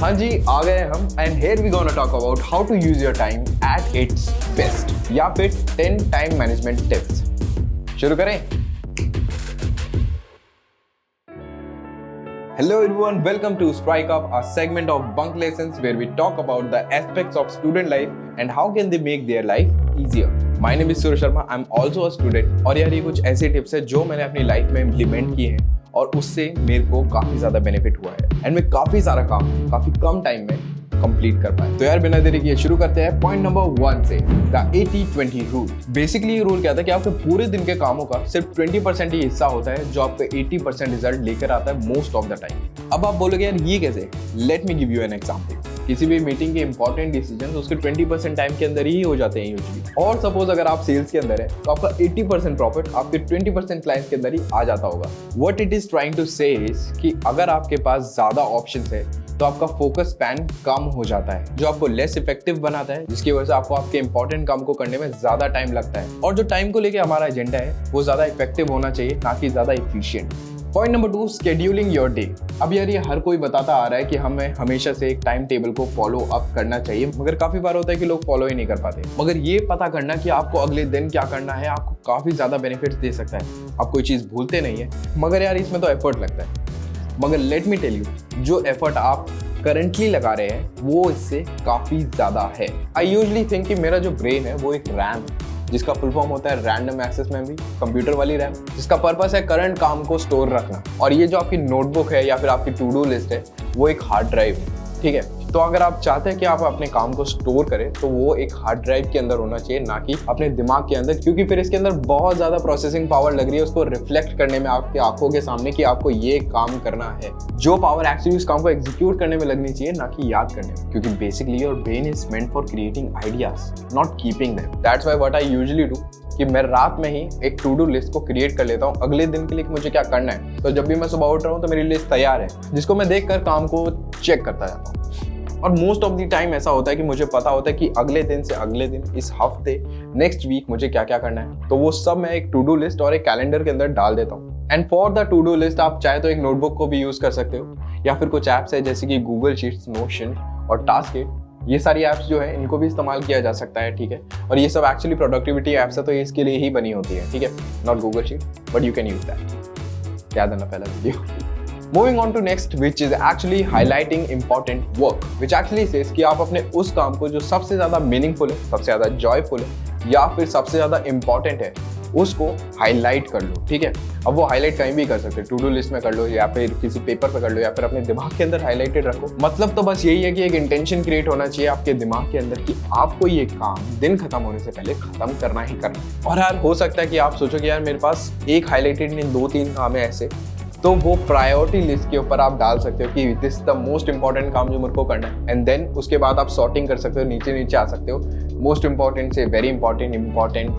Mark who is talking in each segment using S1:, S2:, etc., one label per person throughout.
S1: हाँ जी, आ गए हम and here we gonna talk about how to use your time at its best या फिर 10 टाइम मैनेजमेंट टिप्स। शुरू करें। Hello everyone, welcome to Strike Up, a segment of bunk lessons where we talk about the aspects of student life and how can they make their life easier. My name is Surya Sharma, I'm also a student और यार ये कुछ ऐसे tips है जो मैंने अपनी life में इम्प्लीमेंट किए हैं और उससे मेरे को काफी ज्यादा बेनिफिट हुआ है एंड मैं काफी सारा काम काफी कम टाइम में कंप्लीट कर पाए। तो यार बिना देरी किए शुरू करते हैं पॉइंट नंबर 1 से, द 80-20 रूल। बेसिकली ये रूल क्या था कि आपके पूरे दिन के कामों का सिर्फ 20% ही हिस्सा होता है जो आपको 80% रिजल्ट लेकर आता है मोस्ट ऑफ द टाइम। अब आप बोलोगे यार ये कैसे? Let me give you an example. किसी भी मीटिंग के इंपॉर्टेंट डिसीजन उसके 20% टाइम के अंदर ही हो जाते हैं यूजुअली। और सपोज अगर आप सेल्स के अंदर है तो आपका 80% प्रॉफिट आपके 20% क्लाइंट्स के अंदर ही आ जाता होगा। What it is trying to say is कि अगर आपके पास ज्यादा ऑप्शंस है तो आपका फोकस स्पैन कम हो जाता है, जो आपको लेस इफेक्टिव बनाता है, जिसकी वजह से आपको आपके इंपॉर्टेंट काम को करने में ज्यादा टाइम लगता है। और जो टाइम को लेके हमारा एजेंडा है वो ज्यादा इफेक्टिव होना चाहिए, ना कि ज्यादा efficient. Point number 2, scheduling your day. अब यार ये हर कोई बताता आ रहा है कि हमें हमेशा से एक टाइम टेबल को फॉलो अप करना चाहिए, मगर काफी बार होता है कि लोग फॉलो ही नहीं कर पाते। मगर ये पता करना कि आपको अगले दिन क्या करना है आपको काफी ज्यादा बेनिफिट्स दे सकता है। आप कोई चीज भूलते नहीं है, मगर यार इसमें तो एफर्ट लगता है। मगर लेट मी टेल यू, जो एफर्ट आप करंटली लगा रहे हैं वो इससे काफी ज्यादा है। आई यूजुअली थिंक कि मेरा जो ब्रेन है वो एक रैम है, जिसका फुल फॉर्म होता है रैंडम एक्सेस मेमोरी, कंप्यूटर वाली रैम, जिसका पर्पस है करंट काम को स्टोर रखना। और ये जो आपकी नोटबुक है या फिर आपकी टू डू लिस्ट है वो एक हार्ड ड्राइव है, ठीक है। तो अगर आप चाहते हैं कि आप अपने काम को स्टोर करें तो वो एक हार्ड ड्राइव के अंदर होना चाहिए, ना कि अपने दिमाग के अंदर, क्योंकि फिर इसके अंदर बहुत ज्यादा प्रोसेसिंग पावर लग रही है उसको रिफ्लेक्ट करने में आपकी आंखों के सामने कि आपको ये काम करना है। जो पावर एक्चुअली उस काम को एग्जीक्यूट करने में लगनी चाहिए, ना कि याद करने में, क्योंकि basically your brain is meant for creating ideas, not keeping them. That's why what I usually do कि मैं रात में ही एक टू डू लिस्ट को क्रिएट कर लेता हूँ अगले दिन के लिए कि मुझे क्या करना है। तो जब भी मैं सुबह उठ रहा हूँ तो मेरी लिस्ट तैयार है, जिसको मैं देखकर काम को चेक करता जाता हूँ। और मोस्ट ऑफ द टाइम ऐसा होता है कि मुझे पता होता है कि अगले दिन से अगले दिन, इस हफ्ते, नेक्स्ट वीक मुझे क्या क्या करना है। तो वो सब मैं एक टू डू लिस्ट और एक कैलेंडर के अंदर डाल देता हूँ। And for the two do list आप चाहे तो एक नोटबुक को भी यूज कर सकते हो, या फिर कुछ ऐप्स है जैसे कि गूगल शीट्स, नोशन और टास्कइट। ये सारी ऐप्स जो है इनको भी इस्तेमाल किया जा सकता है, ठीक है। और ये सब एक्चुअली प्रोडक्टिविटी ऐप्स है तो ये इसके लिए ही बनी होती है, ठीक है। Not Google sheet, but you can use that. याद है ना पहला video. Moving on to next, which is actually highlighting important work, which actually says कि आप अपने उस काम को जो सबसे ज्यादा मीनिंगफुल है, सबसे ज्यादा जॉयफुल है या फिर सबसे ज्यादा इंपॉर्टेंट है, उसको हाईलाइट कर लो, ठीक है। अब वो हाईलाइट कहीं भी कर सकते हो, टू डू लिस्ट में कर लो या फिर किसी पेपर पे कर लो या फिर अपने दिमाग के अंदर हाईलाइटेड रखो। मतलब तो बस यही है कि एक इंटेंशन क्रिएट होना चाहिए आपके दिमाग के अंदर कि आपको ये काम दिन खत्म होने से पहले खत्म करना ही करना। और यार हो सकता है कि आप सोचो कि यार मेरे पास एक हाईलाइटेड नहीं 2-3 काम है ऐसे, तो वो प्रायोरिटी लिस्ट के ऊपर आप डाल सकते हो कि this is the most important काम जो मेरे को करना है। एंड देन उसके बाद आप सॉर्टिंग कर सकते हो, नीचे नीचे आ सकते हो, मोस्ट इंपॉर्टेंट से वेरी इंपॉर्टेंट, इंपॉर्टेंट,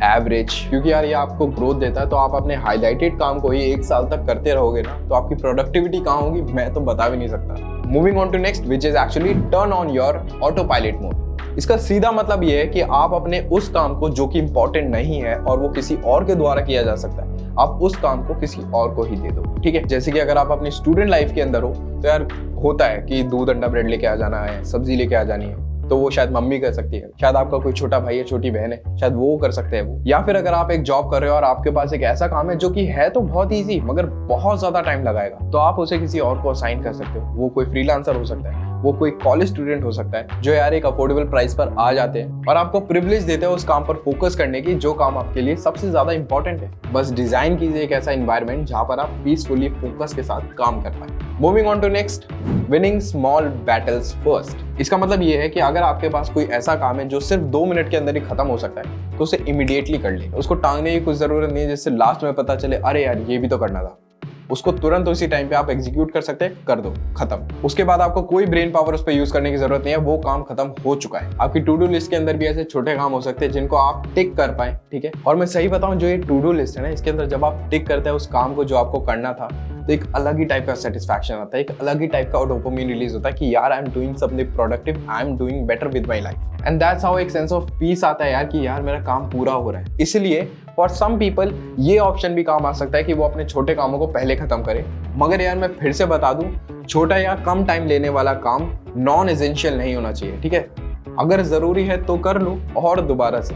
S1: एवरेज। क्योंकि यार ये आपको ग्रोथ देता है। तो आप अपने हाईलाइटेड काम को ही 1 साल तक करते रहोगे ना, तो आपकी प्रोडक्टिविटी कहाँ होगी मैं तो बता भी नहीं सकता। Moving on to next, which is actually turn on your autopilot mode. इसका सीधा मतलब ये है कि आप अपने उस काम को जो कि इंपॉर्टेंट नहीं है और वो किसी और के द्वारा किया जा सकता है, आप उस काम को किसी और को ही दे दो, ठीक है। जैसे कि अगर आप अपनी स्टूडेंट लाइफ के अंदर हो तो यार होता है कि दूध अंडा ब्रेड लेके आ जाना है, सब्जी लेके आ जानी है, तो वो शायद मम्मी कर सकती है, शायद आपका कोई छोटा भाई या छोटी बहन है, शायद वो कर सकते हैं वो। या फिर अगर आप एक जॉब कर रहे हो और आपके पास एक ऐसा काम है जो कि है तो बहुत इजी मगर बहुत ज्यादा टाइम लगाएगा, तो आप उसे किसी और को असाइन कर सकते हो। वो कोई फ्रीलांसर हो सकता है, वो कोई कॉलेज स्टूडेंट हो सकता है, जो यार एक अफोर्डेबल प्राइस पर आ जाते हैं और आपको प्रिविलेज देते हैं उस काम पर फोकस करने की जो काम आपके लिए सबसे ज्यादा इंपॉर्टेंट है। बस डिजाइन कीजिए एक ऐसा एनवायरनमेंट जहां पर आप पीसफुली फोकस के साथ काम कर पाए। Moving on to next, winning small battles first. इसका मतलब ये है कि अगर आपके पास कोई ऐसा काम है जो सिर्फ 2 मिनट के अंदर ही खत्म हो सकता है तो उसे इमीडिएटली कर ले। उसको टांगने की कुछ जरूरत नहीं है, जिससे लास्ट में पता चले अरे यार ये भी तो करना था। उसको तुरंत उसी टाइम पे आप एग्जीक्यूट कर सकते हैं, कर दो, खत्म। उसके बाद आपको कोई ब्रेन पावर उस पर यूज करने की जरूरत नहीं है, वो काम खत्म हो चुका है। आपकी टू डू लिस्ट के अंदर भी ऐसे छोटे काम हो सकते हैं जिनको आप टिक कर पाए, ठीक है। और मैं सही बताऊं, जो ये टू डू लिस्ट है ना, इसके अंदर जब आप टिक करते हैं उस काम को जो आपको करना था, तो एक अलग ही टाइप का सेटिस्फैक्शन आता है, एक अलग ही टाइप का डोपामिन रिलीज होता है कि यार I am doing something productive, I am doing better with my life. And that's how एक सेंस ऑफ पीस आता है यार कि यार मेरा काम पूरा हो रहा है। इसलिए फॉर सम पीपल ये ऑप्शन भी काम आ सकता है कि वो अपने छोटे कामों को पहले खत्म करें मगर यार मैं फिर से बता दूं, छोटा या कम टाइम लेने वाला काम नॉन एसेंशियल नहीं होना चाहिए, ठीक है। अगर जरूरी है तो कर लो और दोबारा से,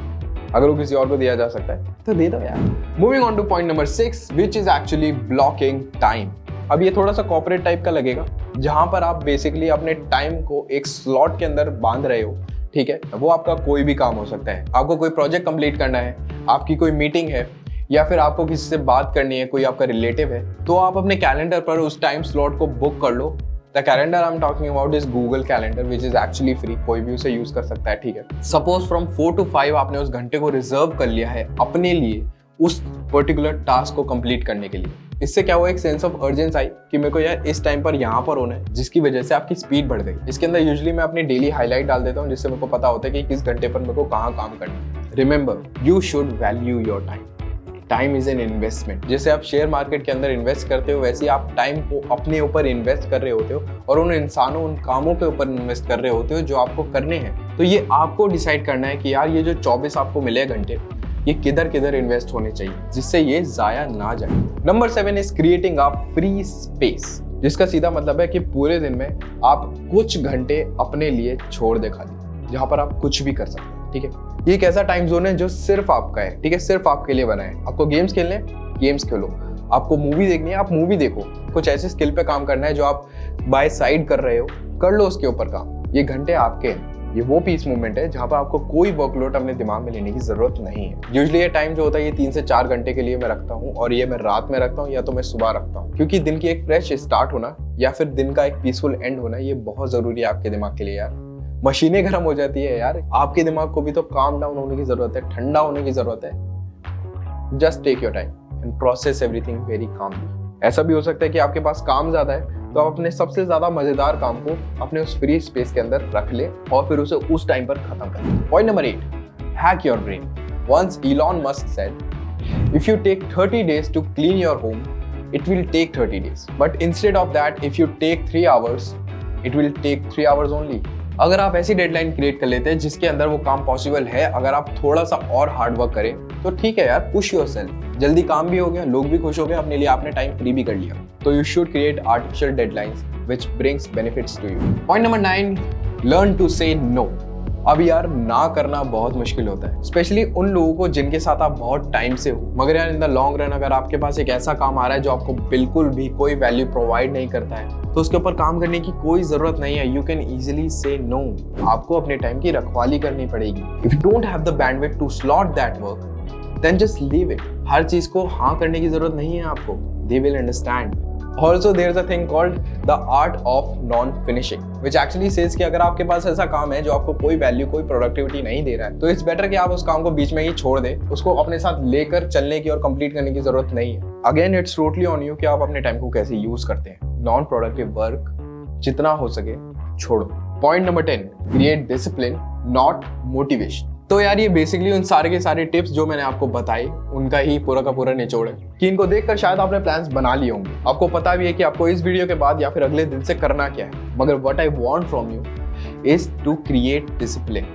S1: अगर वो किसी और को दिया जा सकता है तो दे दो यार। Moving on two point number 6 which is actually blocking time. अब ये थोड़ा सा कॉर्पोरेट टाइप का लगेगा, जहां पर आप बेसिकली अपने टाइम को एक स्लॉट के अंदर बांध रहे हो, ठीक है। वो आपका कोई भी काम हो सकता है, आपको कोई प्रोजेक्ट कंप्लीट करना है, आपकी कोई मीटिंग है, या फिर आपको किसी से बात करनी है, कोई आपका रिलेटिव है, तो आप अपने कैलेंडर पर उस टाइम स्लॉट को बुक कर लो। The calendar I am talking about is Google calendar which is actually free, कोई भी उसे यूज कर सकता है, ठीक है। सपोज फ्रॉम 4 to 5 आपने उस घंटे को रिजर्व कर लिया है अपने लिए उस पर्टिकुलर टास्क को कंप्लीट करने के लिए। इससे क्या हुआ, एक सेंस ऑफ अर्जेंस आई कि मेरे को यार इस टाइम पर यहाँ पर होना है, जिसकी वजह से आपकी स्पीड बढ़ गई। इसके अंदर यूजुअली मैं अपनी डेली हाईलाइट डाल देता हूँ, जिससे मेरे को पता होता है कि किस घंटे पर मेरे को कहाँ काम करना है। Remember, you should value your time. Time is an investment. जैसे आप शेयर मार्केट के अंदर इन्वेस्ट करते हो, वैसे आप टाइम को अपने ऊपर इन्वेस्ट कर रहे होते हो और उन इंसानों, उन कामों के ऊपर इन्वेस्ट कर रहे होते हो जो आपको करने हैं। तो ये आपको डिसाइड करना है कि यार ये जो 24 आपको मिले घंटे, ये किधर किधर इन्वेस्ट होने चाहिए जिससे ये जाया ना जाए। Number 7 is creating a free space, जिसका सीधा मतलब है कि पूरे दिन में आप कुछ घंटे अपने लिए छोड़ दे खाली, जहां पर आप कुछ भी कर सकते हैं, ठीक है। ये एक ऐसा टाइम जोन है जो सिर्फ आपका है, ठीक है, सिर्फ आपके लिए बना है। आपको गेम्स खेलने, गेम्स खेलो, आपको मूवी देखनी है, आप मूवी देखो, कुछ ऐसे स्किल पे काम करना है जो आप बाय साइड कर रहे हो, कर लो उसके ऊपर काम। ये घंटे आपके हैं। ये वो पीस मूवमेंट है जहाँ पर आपको कोई वर्कलोड अपने दिमाग में लेने की जरूरत नहीं है। यूजुअली ये टाइम जो होता है ये 3 से 4 घंटे के लिए मैं रखता हूँ, और ये मैं रात में रखता हूँ या तो मैं सुबह रखता हूँ, क्योंकि दिन की एक फ्रेश स्टार्ट होना या फिर दिन का एक पीसफुल एंड होना ये बहुत जरूरी है आपके दिमाग के लिए यार। मशीनें गर्म हो जाती है यार, आपके दिमाग को भी तो काम डाउन होने की जरूरत है, ठंडा होने की जरूरत है। Just take your time and process everything very calmly. ऐसा भी हो सकता है कि आपके पास काम ज्यादा है, तो आप अपने सबसे ज्यादा मजेदार काम को अपने उस फ्री स्पेस के अंदर रख ले और फिर उसे उस टाइम पर खत्म कर ले। Point number 8, hack your brain. Once Elon Musk said, if you take 30 days to clean your home, it will take 30 days. But instead of that, if you take 3 hours, it will take 3 hours only. अगर आप ऐसी deadline create कर लेते हैं जिसके अंदर वो काम पॉसिबल है, अगर आप थोड़ा सा और हार्ड वर्क करें तो ठीक है यार, पुश योरसेल्फ। जल्दी काम भी हो गया, लोग भी खुश हो गए, अपने लिए आपने टाइम फ्री भी कर लिया। तो you should create artificial deadlines which brings benefits to you. Point number 9, learn to say no. अब यार ना करना बहुत मुश्किल होता है, स्पेशली उन लोगों को जिनके साथ आप बहुत टाइम से हो। मगर यार इन द लॉन्ग रन अगर आपके पास एक ऐसा काम आ रहा है जो आपको बिल्कुल भी कोई वैल्यू प्रोवाइड नहीं करता है, तो उसके ऊपर काम करने की कोई जरूरत नहीं है। You can easily say no. आपको अपने टाइम की रखवाली करनी पड़ेगी। If you don't have the bandwidth to slot that work, then just leave it. हर चीज को हाँ करने की जरूरत नहीं है आपको। They will understand. Also there is a thing called the art of non-finishing, which actually says कि अगर आपके पास ऐसा काम है जो आपको कोई वैल्यू, कोई प्रोडक्टिविटी नहीं दे रहा है, तो इट्स बेटर कि आप उस काम को बीच में ही छोड़ दें। उसको अपने साथ लेकर चलने की और कंप्लीट करने की जरूरत नहीं है। Again it's totally on you कि आप अपने टाइम को कैसे यूज करते हैं। नॉन प्रोडक्टिव वर्क जितना हो सके छोड़ो। Point number 10, create discipline not motivation. तो यार ये बेसिकली उन सारे के सारे टिप्स जो मैंने आपको बताई, उनका ही पूरा का पूरा निचोड़ है कि इनको देखकर शायद आपने प्लान्स बना लिए होंगे। आपको पता भी है कि आपको इस वीडियो के बाद या फिर अगले दिन से करना क्या है। मगर what I want from you is to create discipline.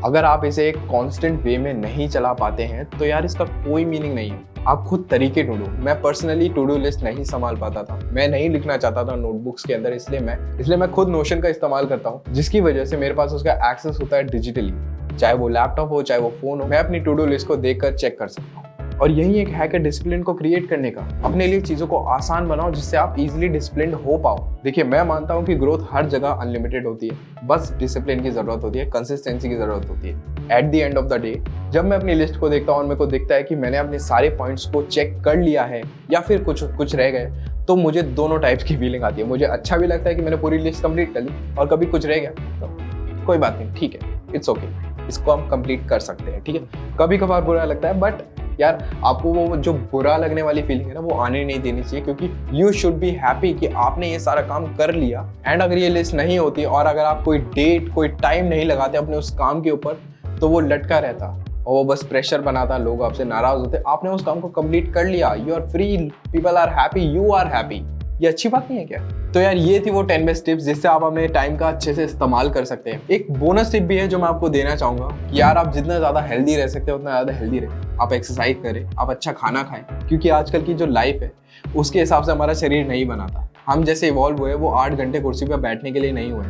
S1: अगर आप इसे एक कांस्टेंट वे में नहीं चला पाते हैं तो यार इसका कोई मीनिंग नहीं है। आप खुद तरीके ढूंढो। मैं पर्सनली टू डू लिस्ट नहीं संभाल पाता था, मैं नहीं लिखना चाहता था नोटबुक्स के अंदर, इसलिए मैं खुद नोशन का इस्तेमाल करता हूँ, जिसकी वजह से मेरे पास उसका एक्सेस होता है डिजिटली। चाहे वो लैपटॉप हो, चाहे वो फोन हो, मैं अपनी टू डू लिस्ट को देखकर चेक कर सकता हूँ। और यही एक हैक है डिसिप्लिन को क्रिएट करने का। अपने लिए चीजों को आसान बनाओ जिससे आप इजीली डिसिप्लिन्ड हो पाओ। देखिए मैं मानता हूँ कि ग्रोथ हर जगह अनलिमिटेड होती है, बस डिसिप्लिन की जरूरत होती है, कंसिस्टेंसी की जरूरत होती है। At the end of the day जब मैं अपनी लिस्ट को देखता हूँ और मेरे को दिखता है कि मैंने अपने सारे पॉइंट्स को चेक कर लिया है या फिर कुछ रह गए, तो मुझे दोनों टाइप्स की फीलिंग आती है। मुझे अच्छा भी लगता है कि मैंने पूरी लिस्ट कंप्लीट कर ली, और कभी कुछ रह गया तो कोई बात नहीं, ठीक है, इट्स ओके, इसको हम कंप्लीट कर सकते हैं, ठीक है। कभी कभार बुरा लगता है, बट यार आपको वो जो बुरा लगने वाली फीलिंग है ना, वो आने नहीं देनी चाहिए, क्योंकि यू शुड बी हैप्पी कि आपने ये सारा काम कर लिया। एंड अगर ये लिस्ट नहीं होती और अगर आप कोई डेट, कोई टाइम नहीं लगाते अपने उस काम के ऊपर, तो वो लटका रहता और वो बस प्रेशर बनाता, लोग आपसे नाराज होते। आपने उस काम को कंप्लीट कर लिया, you are free, people are happy, you are happy. ये अच्छी बात नहीं है क्या? तो यार ये थी वो 10 बेस्ट टिप्स जिससे आप अपने टाइम का अच्छे से इस्तेमाल कर सकते हैं। एक बोनस टिप भी है जो मैं आपको देना चाहूंगा कि यार आप जितना ज्यादा हेल्दी रह सकते हैं उतना ज्यादा हेल्दी रहे। आप एक्सरसाइज करें, आप अच्छा खाना खाएं, क्योंकि आजकल की जो लाइफ है उसके हिसाब से हमारा शरीर नहीं बना था। हम जैसे इवॉल्व हुए वो 8 घंटे कुर्सी पर बैठने के लिए नहीं हुए।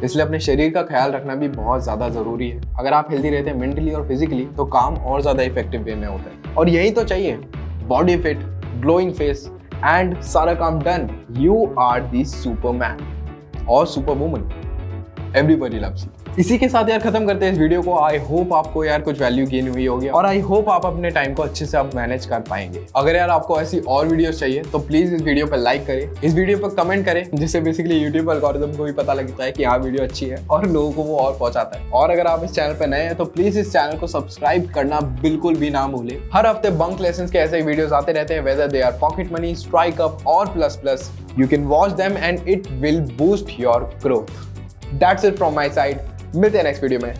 S1: इसलिए अपने शरीर का ख्याल रखना भी बहुत ज़्यादा ज़रूरी है। अगर आप हेल्दी रहते हैं मेंटली और फिजिकली तो काम और ज़्यादा इफेक्टिव वे में होता है। और यही तो चाहिए, body fit, glowing face and सारा काम done. You are the superman और super woman. Everybody loves you. इसी के साथ यार खत्म करते हैं इस वीडियो को। आई होप आपको यार कुछ वैल्यू गेन हुई होगी और आई होप आप अपने टाइम को अच्छे से आप मैनेज कर पाएंगे। अगर यार आपको ऐसी और वीडियोस चाहिए तो प्लीज इस वीडियो पर लाइक करें, इस वीडियो पर कमेंट करें, जिससे बेसिकली यूट्यूब एल्गोरिथम को भी पता लगता है कि हाँ वीडियो अच्छी है और लोगों को वो और पहुंचाता है। और अगर आप इस चैनल पर नए हैं तो प्लीज इस चैनल को सब्सक्राइब करना बिल्कुल भी ना भूलें। हर हफ्ते बंक लेसन्स के ऐसे वीडियोस आते रहते हैं, whether they are pocket money, strike up और plus plus. You can watch them and it will boost your growth. That's it from my side. मिलते हैं नेक्स्ट वीडियो में।